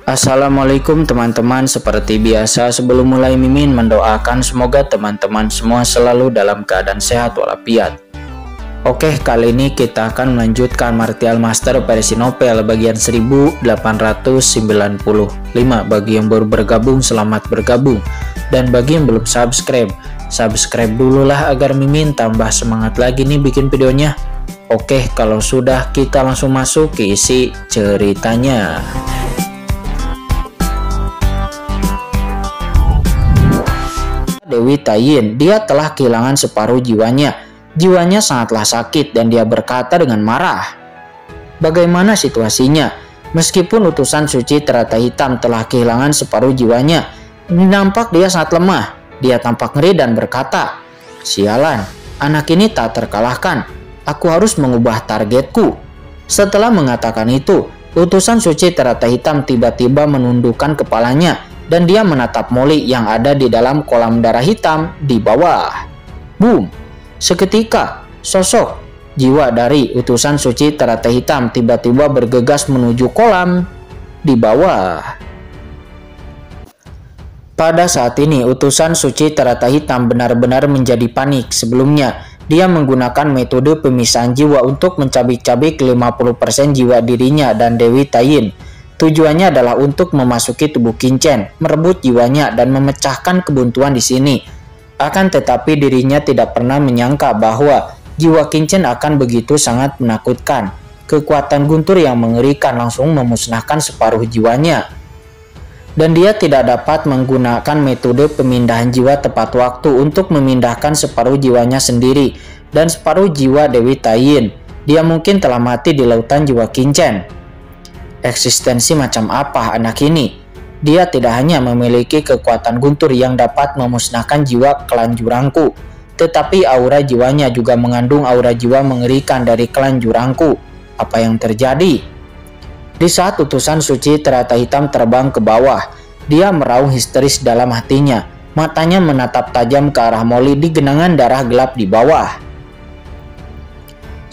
Assalamualaikum teman-teman, seperti biasa sebelum mulai Mimin mendoakan semoga teman-teman semua selalu dalam keadaan sehat walafiat. Oke, kali ini kita akan melanjutkan Martial Master versi novel bagian 1895. Bagi yang baru bergabung, selamat bergabung. Dan bagi yang belum subscribe dulu lah agar Mimin tambah semangat lagi nih bikin videonya. Oke, kalau sudah kita langsung masuk ke isi ceritanya. Dewi Tayin, dia telah kehilangan separuh jiwanya. Jiwanya sangatlah sakit dan dia berkata dengan marah. Bagaimana situasinya? Meskipun utusan suci teratai hitam telah kehilangan separuh jiwanya, nampak dia sangat lemah. Dia tampak ngeri dan berkata, "Sialan, anak ini tak terkalahkan. Aku harus mengubah targetku." Setelah mengatakan itu, utusan suci teratai hitam tiba-tiba menundukkan kepalanya dan dia menatap Molly yang ada di dalam kolam darah hitam di bawah. Boom! Seketika, sosok jiwa dari utusan suci teratai hitam tiba-tiba bergegas menuju kolam di bawah. Pada saat ini, utusan suci teratai hitam benar-benar menjadi panik. Sebelumnya, dia menggunakan metode pemisahan jiwa untuk mencabik-cabik 50% jiwa dirinya dan Dewi Tayin. Tujuannya adalah untuk memasuki tubuh Qingchen, merebut jiwanya dan memecahkan kebuntuan di sini. Akan tetapi dirinya tidak pernah menyangka bahwa jiwa Qingchen akan begitu sangat menakutkan. Kekuatan guntur yang mengerikan langsung memusnahkan separuh jiwanya. Dan dia tidak dapat menggunakan metode pemindahan jiwa tepat waktu untuk memindahkan separuh jiwanya sendiri dan separuh jiwa Dewi Tayin. Dia mungkin telah mati di lautan jiwa Qingchen. Eksistensi macam apa anak ini? Dia tidak hanya memiliki kekuatan guntur yang dapat memusnahkan jiwa klan Jurangku, tetapi aura jiwanya juga mengandung aura jiwa mengerikan dari klan Jurangku. Apa yang terjadi? Di saat utusan suci teratai hitam terbang ke bawah, dia meraung histeris dalam hatinya. Matanya menatap tajam ke arah Molly di genangan darah gelap di bawah.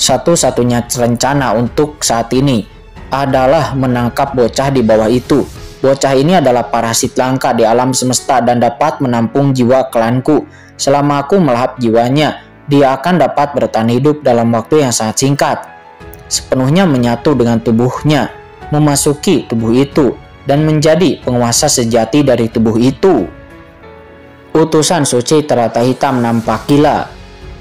Satu-satunya rencana untuk saat ini adalah menangkap bocah di bawah itu. Bocah ini adalah parasit langka di alam semesta dan dapat menampung jiwa klanku. Selama aku melahap jiwanya, dia akan dapat bertahan hidup dalam waktu yang sangat singkat. Sepenuhnya menyatu dengan tubuhnya, memasuki tubuh itu, dan menjadi penguasa sejati dari tubuh itu. Utusan suci teratai hitam nampak gila.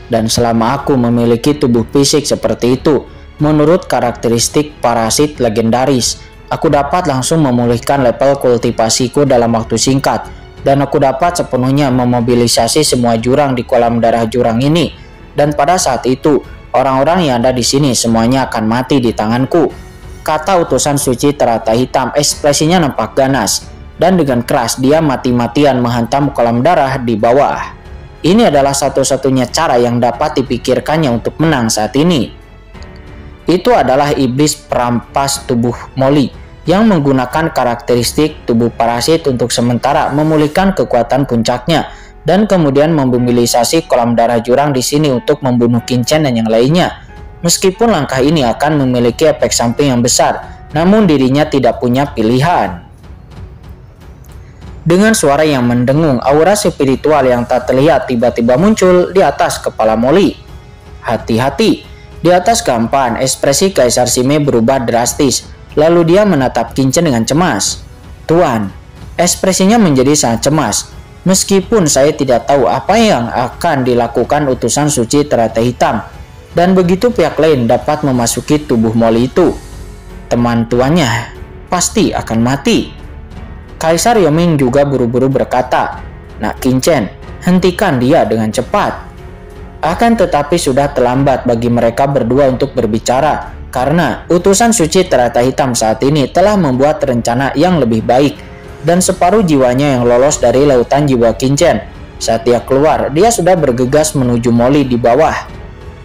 Dan selama aku memiliki tubuh fisik seperti itu, menurut karakteristik parasit legendaris, aku dapat langsung memulihkan level kultivasiku dalam waktu singkat, dan aku dapat sepenuhnya memobilisasi semua jurang di kolam darah jurang ini. Dan pada saat itu, orang-orang yang ada di sini semuanya akan mati di tanganku, kata utusan suci teratai hitam. Ekspresinya nampak ganas, dan dengan keras dia mati-matian menghantam kolam darah di bawah. Ini adalah satu-satunya cara yang dapat dipikirkannya untuk menang saat ini. Itu adalah iblis perampas tubuh Molly yang menggunakan karakteristik tubuh parasit untuk sementara memulihkan kekuatan puncaknya dan kemudian memobilisasi kolam darah jurang di sini untuk membunuh Qingchen dan yang lainnya. Meskipun langkah ini akan memiliki efek samping yang besar, namun dirinya tidak punya pilihan. Dengan suara yang mendengung, aura spiritual yang tak terlihat tiba-tiba muncul di atas kepala Molly. Hati-hati! Di atas gampan, ekspresi Kaisar Sime berubah drastis, lalu dia menatap Qingchen dengan cemas. "Tuan," ekspresinya menjadi sangat cemas. "Meskipun saya tidak tahu apa yang akan dilakukan utusan suci teratai hitam, dan begitu pihak lain dapat memasuki tubuh Molly itu, teman tuannya pasti akan mati." Kaisar Yoming juga buru-buru berkata, "Nak Qingchen, hentikan dia dengan cepat." Akan tetapi sudah terlambat bagi mereka berdua untuk berbicara, karena utusan suci teratai hitam saat ini telah membuat rencana yang lebih baik, dan separuh jiwanya yang lolos dari lautan jiwa Qingchen. Saat dia keluar, dia sudah bergegas menuju Molly di bawah,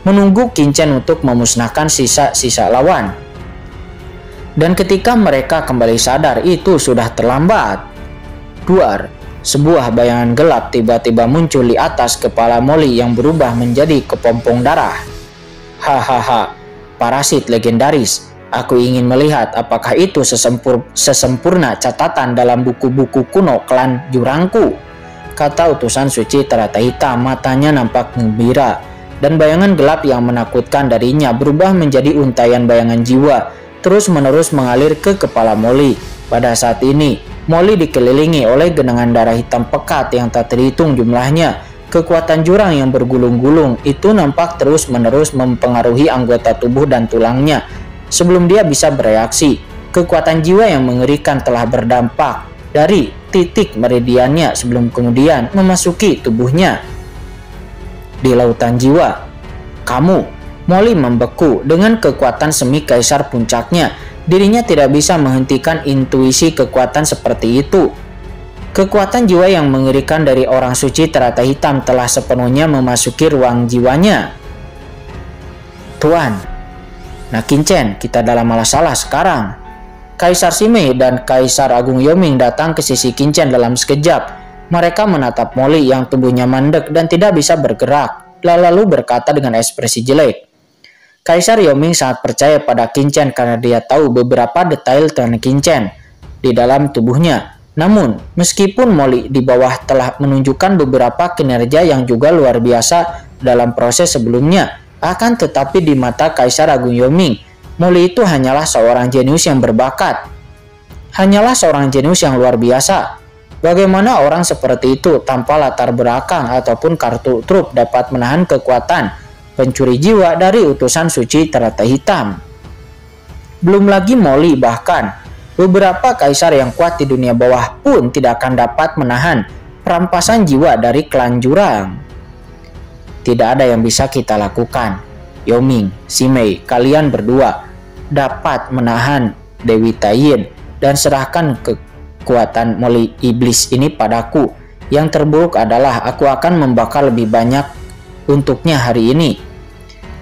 menunggu Qingchen untuk memusnahkan sisa-sisa lawan. Dan ketika mereka kembali sadar, itu sudah terlambat. Duar! Sebuah bayangan gelap tiba-tiba muncul di atas kepala Molly yang berubah menjadi kepompong darah. Hahaha, parasit legendaris. Aku ingin melihat apakah itu sesempurna catatan dalam buku-buku kuno klan Jurangku, kata utusan suci terata hitam. Matanya nampak gembira, dan bayangan gelap yang menakutkan darinya berubah menjadi untayan bayangan jiwa, terus-menerus mengalir ke kepala Molly. Pada saat ini, Molly dikelilingi oleh genangan darah hitam pekat yang tak terhitung jumlahnya. Kekuatan jurang yang bergulung-gulung itu nampak terus-menerus mempengaruhi anggota tubuh dan tulangnya. Sebelum dia bisa bereaksi, kekuatan jiwa yang mengerikan telah berdampak dari titik meridiannya sebelum kemudian memasuki tubuhnya. Di lautan jiwa, Molly membeku dengan kekuatan semi kaisar puncaknya. Dirinya tidak bisa menghentikan intuisi kekuatan seperti itu. Kekuatan jiwa yang mengerikan dari orang suci terata hitam telah sepenuhnya memasuki ruang jiwanya. Tuan, Qinchen, kita dalam masalah sekarang. Kaisar Simei dan Kaisar Agung Yoming datang ke sisi Qinchen dalam sekejap. Mereka menatap Molly yang tubuhnya mandek dan tidak bisa bergerak, lalu berkata dengan ekspresi jelek. Kaisar Yoming sangat percaya pada Qinchen karena dia tahu beberapa detail tentang Qinchen di dalam tubuhnya. Namun, meskipun Molly di bawah telah menunjukkan beberapa kinerja yang juga luar biasa dalam proses sebelumnya, akan tetapi di mata Kaisar Agung Yoming, Molly itu hanyalah seorang jenius yang berbakat. Hanyalah seorang jenius yang luar biasa. Bagaimana orang seperti itu tanpa latar belakang ataupun kartu truf dapat menahan kekuatan pencuri jiwa dari utusan suci terata hitam? Belum lagi Molly, bahkan beberapa kaisar yang kuat di dunia bawah pun tidak akan dapat menahan perampasan jiwa dari klan jurang. Tidak ada yang bisa kita lakukan. Yoming, Simei, kalian berdua dapat menahan Dewi Taiyin dan serahkan kekuatan Molly iblis ini padaku. Yang terburuk adalah aku akan membakar lebih banyak untuknya hari ini.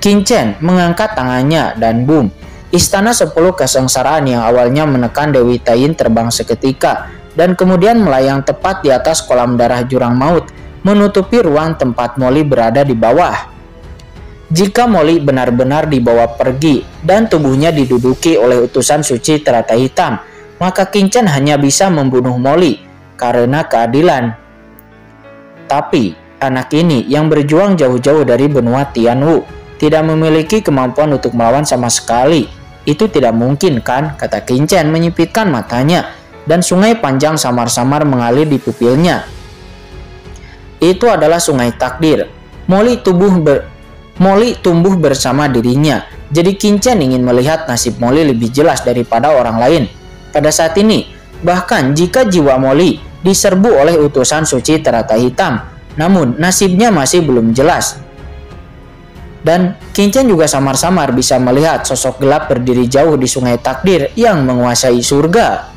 Qinchen mengangkat tangannya dan boom. Istana 10 kesengsaraan yang awalnya menekan Dewi Taiyin terbang seketika dan kemudian melayang tepat di atas kolam darah jurang maut, menutupi ruang tempat Molly berada di bawah. Jika Molly benar-benar dibawa pergi dan tubuhnya diduduki oleh utusan suci terata hitam, maka Qinchen hanya bisa membunuh Molly karena keadilan. Tapi anak ini yang berjuang jauh-jauh dari benua Tianwu tidak memiliki kemampuan untuk melawan sama sekali. Itu tidak mungkin kan, kata Qinchen menyipitkan matanya, dan sungai panjang samar-samar mengalir di pupilnya. Itu adalah sungai takdir. Molly tumbuh bersama dirinya. Jadi Qinchen ingin melihat nasib Molly lebih jelas daripada orang lain. Pada saat ini, bahkan jika jiwa Molly diserbu oleh utusan suci terata hitam, namun nasibnya masih belum jelas. Dan Qinchen juga samar-samar bisa melihat sosok gelap berdiri jauh di sungai takdir yang menguasai surga.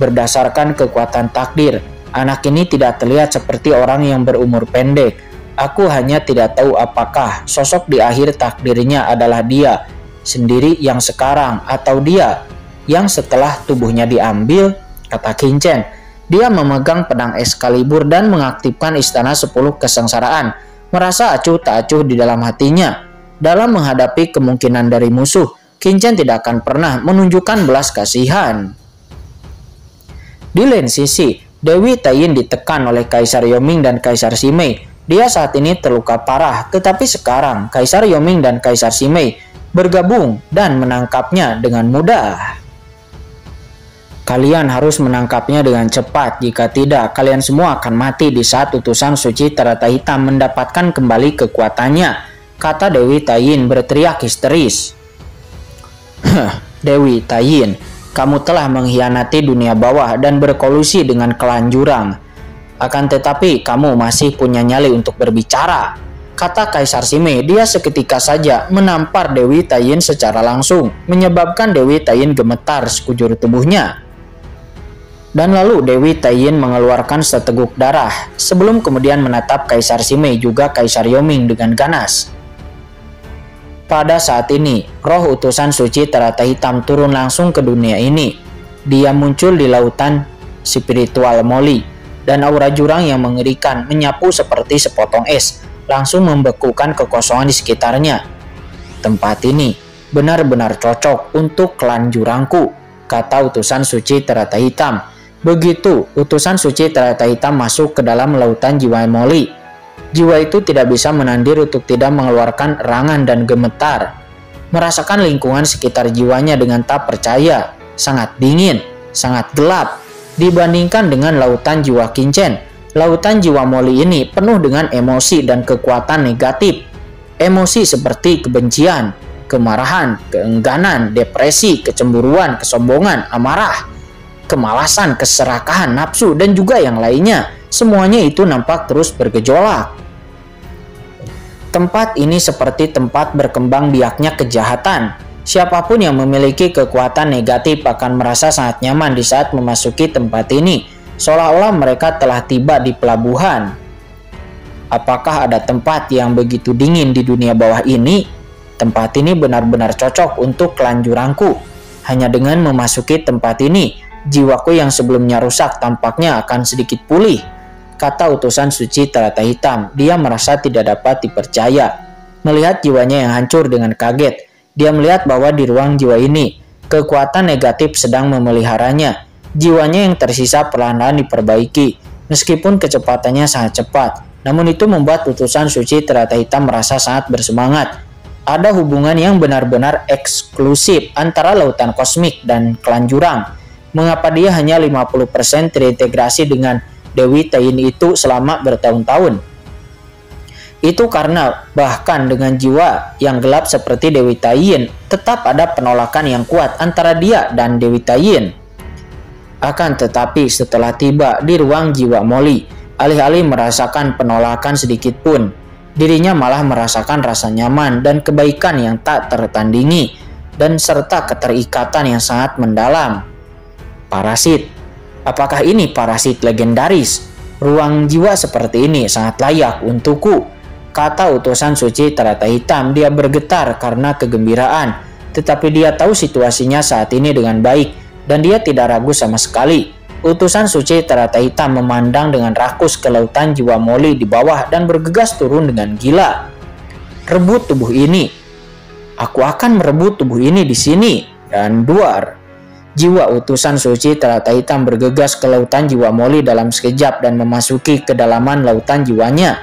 Berdasarkan kekuatan takdir, anak ini tidak terlihat seperti orang yang berumur pendek. Aku hanya tidak tahu apakah sosok di akhir takdirnya adalah dia sendiri yang sekarang atau dia yang setelah tubuhnya diambil, kata Qinchen. Dia memegang pedang Excalibur dan mengaktifkan istana 10 kesengsaraan, merasa acuh tak acuh di dalam hatinya. Dalam menghadapi kemungkinan dari musuh, Qinchen tidak akan pernah menunjukkan belas kasihan. Di lain sisi, Dewi Taiyin ditekan oleh Kaisar Yoming dan Kaisar Simei. Dia saat ini terluka parah, tetapi sekarang Kaisar Yoming dan Kaisar Simei bergabung dan menangkapnya dengan mudah. Kalian harus menangkapnya dengan cepat, jika tidak kalian semua akan mati di saat utusan suci terata hitam mendapatkan kembali kekuatannya, kata Dewi Taiyin berteriak histeris. Dewi Taiyin, kamu telah mengkhianati dunia bawah dan berkolusi dengan klan jurang. Akan tetapi kamu masih punya nyali untuk berbicara, kata Kaisar Simei. Dia seketika saja menampar Dewi Taiyin secara langsung, menyebabkan Dewi Taiyin gemetar sekujur tubuhnya. Dan lalu Dewi Taiyin mengeluarkan seteguk darah, sebelum kemudian menatap Kaisar Simei juga Kaisar Yoming dengan ganas. Pada saat ini, roh utusan suci terata hitam turun langsung ke dunia ini. Dia muncul di lautan spiritual Molly, dan aura jurang yang mengerikan menyapu seperti sepotong es, langsung membekukan kekosongan di sekitarnya. Tempat ini benar-benar cocok untuk klan jurangku, kata utusan suci Terata Hitam. Begitu utusan suci Terata Hitam masuk ke dalam lautan jiwa Molly, jiwa itu tidak bisa menandir untuk tidak mengeluarkan erangan dan gemetar. Merasakan lingkungan sekitar jiwanya dengan tak percaya, sangat dingin, sangat gelap. Dibandingkan dengan lautan jiwa Kincen, lautan jiwa Molly ini penuh dengan emosi dan kekuatan negatif. Emosi seperti kebencian, kemarahan, keengganan, depresi, kecemburuan, kesombongan, amarah, kemalasan, keserakahan, nafsu, dan juga yang lainnya. Semuanya itu nampak terus bergejolak. Tempat ini seperti tempat berkembang biaknya kejahatan. Siapapun yang memiliki kekuatan negatif akan merasa sangat nyaman di saat memasuki tempat ini, seolah-olah mereka telah tiba di pelabuhan. Apakah ada tempat yang begitu dingin di dunia bawah ini? Tempat ini benar-benar cocok untuk klan jurangku. Hanya dengan memasuki tempat ini, jiwaku yang sebelumnya rusak tampaknya akan sedikit pulih, kata utusan suci Terata Hitam. Dia merasa tidak dapat dipercaya. Melihat jiwanya yang hancur dengan kaget, dia melihat bahwa di ruang jiwa ini, kekuatan negatif sedang memeliharanya. Jiwanya yang tersisa perlahan-lahan diperbaiki, meskipun kecepatannya sangat cepat. Namun itu membuat utusan suci Terata Hitam merasa sangat bersemangat. Ada hubungan yang benar-benar eksklusif antara lautan kosmik dan klan jurang. Mengapa dia hanya 50% terintegrasi dengan Dewi Tain itu selama bertahun-tahun? Itu karena bahkan dengan jiwa yang gelap seperti Dewi Tain, tetap ada penolakan yang kuat antara dia dan Dewi Tain. Akan tetapi setelah tiba di ruang jiwa Molly, alih-alih merasakan penolakan sedikit pun, dirinya malah merasakan rasa nyaman dan kebaikan yang tak tertandingi, dan serta keterikatan yang sangat mendalam. Parasit. Apakah ini parasit legendaris? Ruang jiwa seperti ini sangat layak untukku, kata utusan suci Terata Hitam. Dia bergetar karena kegembiraan, tetapi dia tahu situasinya saat ini dengan baik, dan dia tidak ragu sama sekali. Utusan suci Terata Hitam memandang dengan rakus ke lautan jiwa Molly di bawah dan bergegas turun dengan gila. Rebut tubuh ini. Aku akan merebut tubuh ini di sini. Dan duar. Jiwa utusan suci Terata Hitam bergegas ke lautan jiwa Molly dalam sekejap dan memasuki kedalaman lautan jiwanya.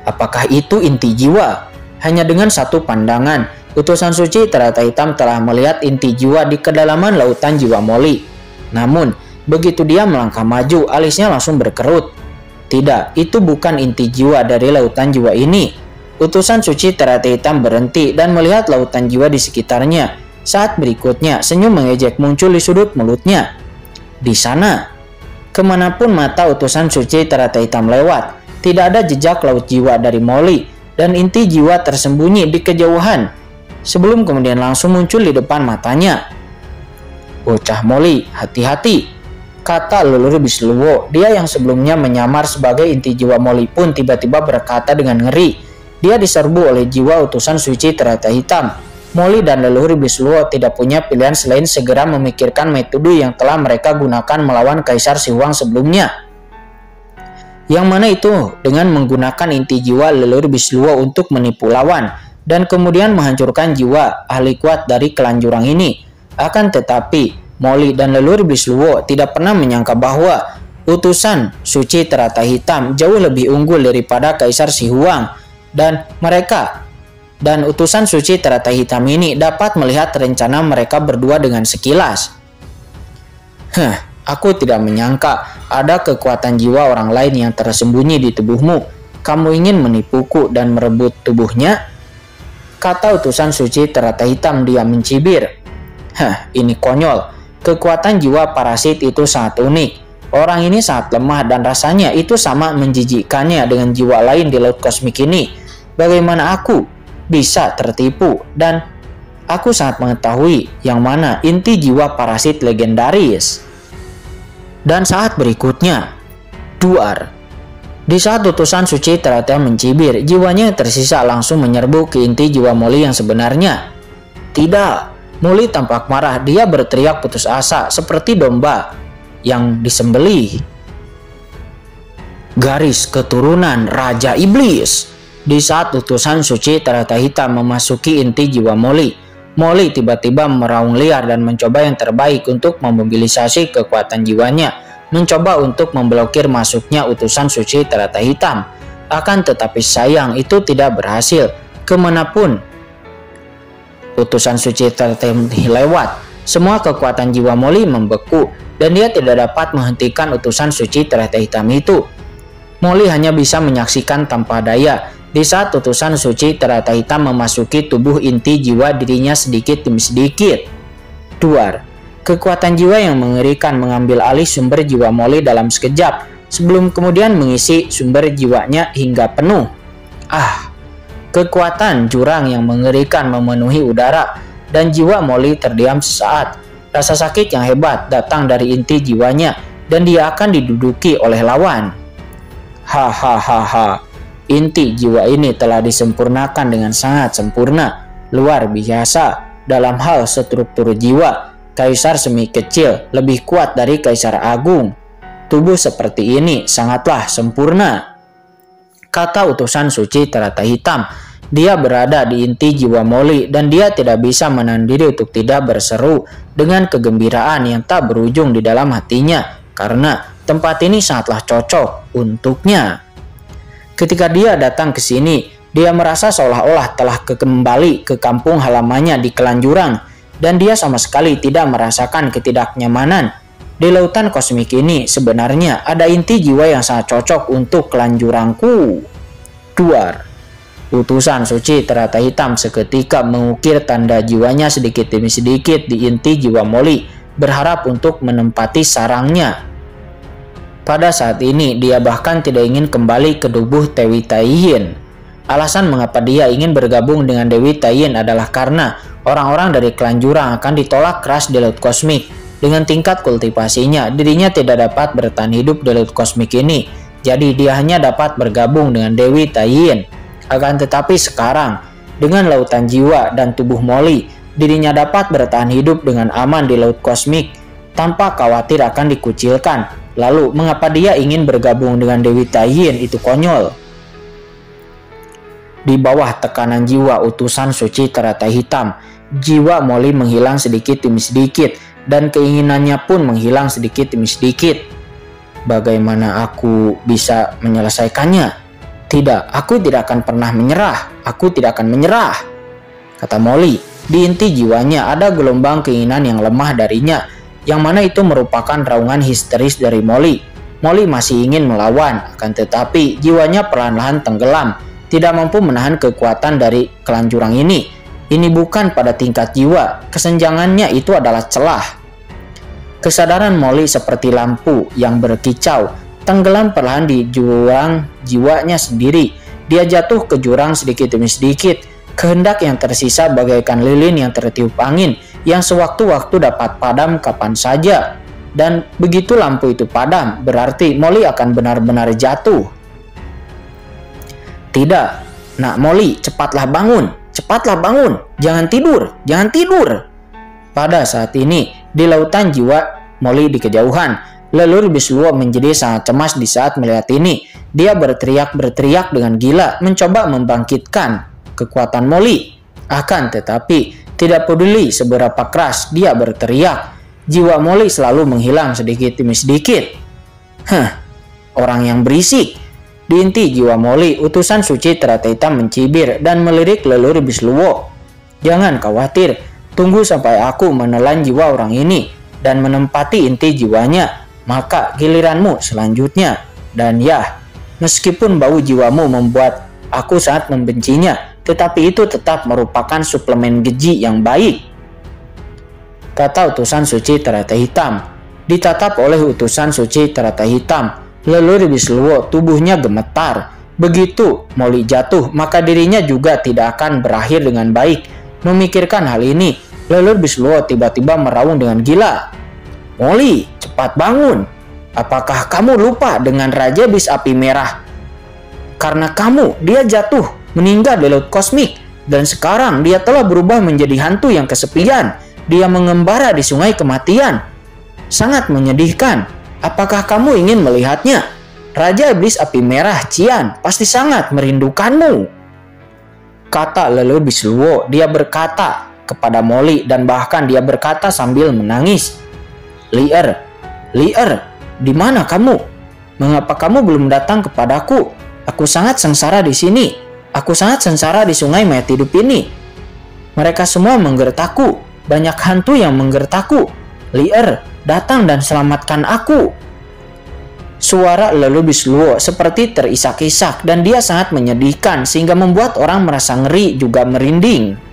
Apakah itu inti jiwa? Hanya dengan satu pandangan, utusan suci Terata Hitam telah melihat inti jiwa di kedalaman lautan jiwa Molly. Namun, begitu dia melangkah maju, alisnya langsung berkerut. Tidak, itu bukan inti jiwa dari lautan jiwa ini. Utusan suci Terata Hitam berhenti dan melihat lautan jiwa di sekitarnya. Saat berikutnya, senyum mengejek muncul di sudut mulutnya. Di sana, kemanapun mata utusan suci Terata Hitam lewat, tidak ada jejak laut jiwa dari Molly, dan inti jiwa tersembunyi di kejauhan, sebelum kemudian langsung muncul di depan matanya. Bocah Molly, hati-hati, kata Leluhur Bisluwo. Dia yang sebelumnya menyamar sebagai inti jiwa Molly pun tiba-tiba berkata dengan ngeri. Dia diserbu oleh jiwa utusan suci Terata Hitam. Molly dan Leluhur Bisluwo tidak punya pilihan selain segera memikirkan metode yang telah mereka gunakan melawan Kaisar Sihuang sebelumnya. Yang mana itu dengan menggunakan inti jiwa Leluhur Bisluwo untuk menipu lawan dan kemudian menghancurkan jiwa ahli kuat dari klan jurang ini. Akan tetapi, Molly dan Leluhur Bisluwo tidak pernah menyangka bahwa utusan suci Terata Hitam jauh lebih unggul daripada Kaisar Sihuang, dan utusan suci Terata Hitam ini dapat melihat rencana mereka berdua dengan sekilas. Aku tidak menyangka ada kekuatan jiwa orang lain yang tersembunyi di tubuhmu. Kamu ingin menipuku dan merebut tubuhnya? Kata utusan suci Terata Hitam. Dia mencibir. Ini konyol. Kekuatan jiwa parasit itu sangat unik. Orang ini sangat lemah dan rasanya itu sama menjijikkannya dengan jiwa lain di laut kosmik ini. Bagaimana aku bisa tertipu, dan aku sangat mengetahui yang mana inti jiwa parasit legendaris. Dan saat berikutnya, duar. Di saat utusan suci Terata mencibir, jiwanya yang tersisa langsung menyerbu ke inti jiwa Molly yang sebenarnya. Tidak, Molly tampak marah. Dia berteriak putus asa seperti domba yang disembelih. Garis keturunan Raja Iblis. Di saat utusan suci Terata Hitam memasuki inti jiwa Molly, Molly tiba-tiba meraung liar dan mencoba yang terbaik untuk memobilisasi kekuatan jiwanya, mencoba untuk memblokir masuknya utusan suci Terata Hitam. Akan tetapi sayang itu tidak berhasil. Kemanapun utusan suci Terata Hitam lewat, semua kekuatan jiwa Molly membeku dan dia tidak dapat menghentikan utusan suci Terata Hitam itu. Molly hanya bisa menyaksikan tanpa daya di saat utusan suci Terata Hitam memasuki tubuh inti jiwa dirinya sedikit demi sedikit. Duar, kekuatan jiwa yang mengerikan mengambil alih sumber jiwa Molly dalam sekejap, sebelum kemudian mengisi sumber jiwanya hingga penuh. Kekuatan jurang yang mengerikan memenuhi udara, dan jiwa Molly terdiam sesaat. Rasa sakit yang hebat datang dari inti jiwanya, dan dia akan diduduki oleh lawan. Hahaha. Inti jiwa ini telah disempurnakan dengan sangat sempurna, luar biasa. Dalam hal struktur jiwa, Kaisar Semi kecil lebih kuat dari Kaisar Agung. Tubuh seperti ini sangatlah sempurna, kata utusan suci Terata Hitam. Dia berada di inti jiwa Molly dan dia tidak bisa menahan diri untuk tidak berseru dengan kegembiraan yang tak berujung di dalam hatinya, karena tempat ini sangatlah cocok untuknya. Ketika dia datang ke sini, dia merasa seolah-olah telah kembali ke kampung halamannya di Kelanjurang, dan dia sama sekali tidak merasakan ketidaknyamanan. Di lautan kosmik ini sebenarnya ada inti jiwa yang sangat cocok untuk Kelanjurangku. Duar, utusan suci Terata Hitam seketika mengukir tanda jiwanya sedikit demi sedikit di inti jiwa Molly, berharap untuk menempati sarangnya. Pada saat ini dia bahkan tidak ingin kembali ke tubuh Dewi Taiyin. Alasan mengapa dia ingin bergabung dengan Dewi Taiyin adalah karena orang-orang dari Kelanjurang akan ditolak keras di laut kosmik. Dengan tingkat kultivasinya, dirinya tidak dapat bertahan hidup di laut kosmik ini. Jadi dia hanya dapat bergabung dengan Dewi Taiyin. Akan tetapi sekarang, dengan lautan jiwa dan tubuh Molly, dirinya dapat bertahan hidup dengan aman di laut kosmik tanpa khawatir akan dikucilkan. Lalu, mengapa dia ingin bergabung dengan Dewi Taiyin? Itu konyol. Di bawah tekanan jiwa utusan suci Terata Hitam, jiwa Molly menghilang sedikit demi sedikit, dan keinginannya pun menghilang sedikit demi sedikit. Bagaimana aku bisa menyelesaikannya? Tidak, aku tidak akan pernah menyerah. Aku tidak akan menyerah, kata Molly. Di inti jiwanya ada gelombang keinginan yang lemah darinya, yang mana itu merupakan raungan histeris dari Molly. Molly masih ingin melawan, akan tetapi jiwanya perlahan-lahan tenggelam, tidak mampu menahan kekuatan dari Kelanjurang ini. Ini bukan pada tingkat jiwa, kesenjangannya itu adalah celah. Kesadaran Molly seperti lampu yang berkicau, tenggelam perlahan di jurang jiwanya sendiri. Dia jatuh ke jurang sedikit demi sedikit. Kehendak yang tersisa bagaikan lilin yang tertiup angin, yang sewaktu-waktu dapat padam kapan saja. Dan begitu lampu itu padam, berarti Molly akan benar-benar jatuh. Tidak, nak Molly, cepatlah bangun, jangan tidur, jangan tidur. Pada saat ini, di lautan jiwa Molly di kejauhan, Leluhur Bisluo menjadi sangat cemas di saat melihat ini. Dia berteriak dengan gila, mencoba membangkitkan kekuatan Molly. Akan tetapi, tidak peduli seberapa keras dia berteriak, jiwa Molly selalu menghilang sedikit demi sedikit. Orang yang berisik. Di inti jiwa Molly, utusan suci Terata Hitam mencibir dan melirik Leluhur Bisluo. Jangan khawatir, tunggu sampai aku menelan jiwa orang ini dan menempati inti jiwanya, maka giliranmu selanjutnya. Dan ya, meskipun bau jiwamu membuat aku sangat membencinya, tetapi itu tetap merupakan suplemen gizi yang baik, kata utusan suci Terata Hitam. Ditatap oleh utusan suci Terata Hitam, Leluhur Bisluo tubuhnya gemetar. Begitu Molly jatuh, maka dirinya juga tidak akan berakhir dengan baik. Memikirkan hal ini, Leluhur Bisluo tiba-tiba meraung dengan gila. Molly, cepat bangun. Apakah kamu lupa dengan Raja Bis Api Merah? Karena kamu, dia jatuh, meninggal di laut kosmik. Dan sekarang dia telah berubah menjadi hantu yang kesepian. Dia mengembara di sungai kematian. Sangat menyedihkan. Apakah kamu ingin melihatnya? Raja Iblis Api Merah Cian pasti sangat merindukanmu. kata Lele Bisluo. Dia berkata kepada Molly dan bahkan dia berkata sambil menangis, "Lier, Lier, di mana kamu? Mengapa kamu belum datang kepadaku? Aku sangat sengsara di sini. Aku sangat sengsara di sungai mayat hidup ini. Mereka semua menggertakku. Banyak hantu yang menggertakku. Lier, datang dan selamatkan aku." Suara Lele Bisluo seperti terisak-isak dan dia sangat menyedihkan sehingga membuat orang merasa ngeri juga merinding.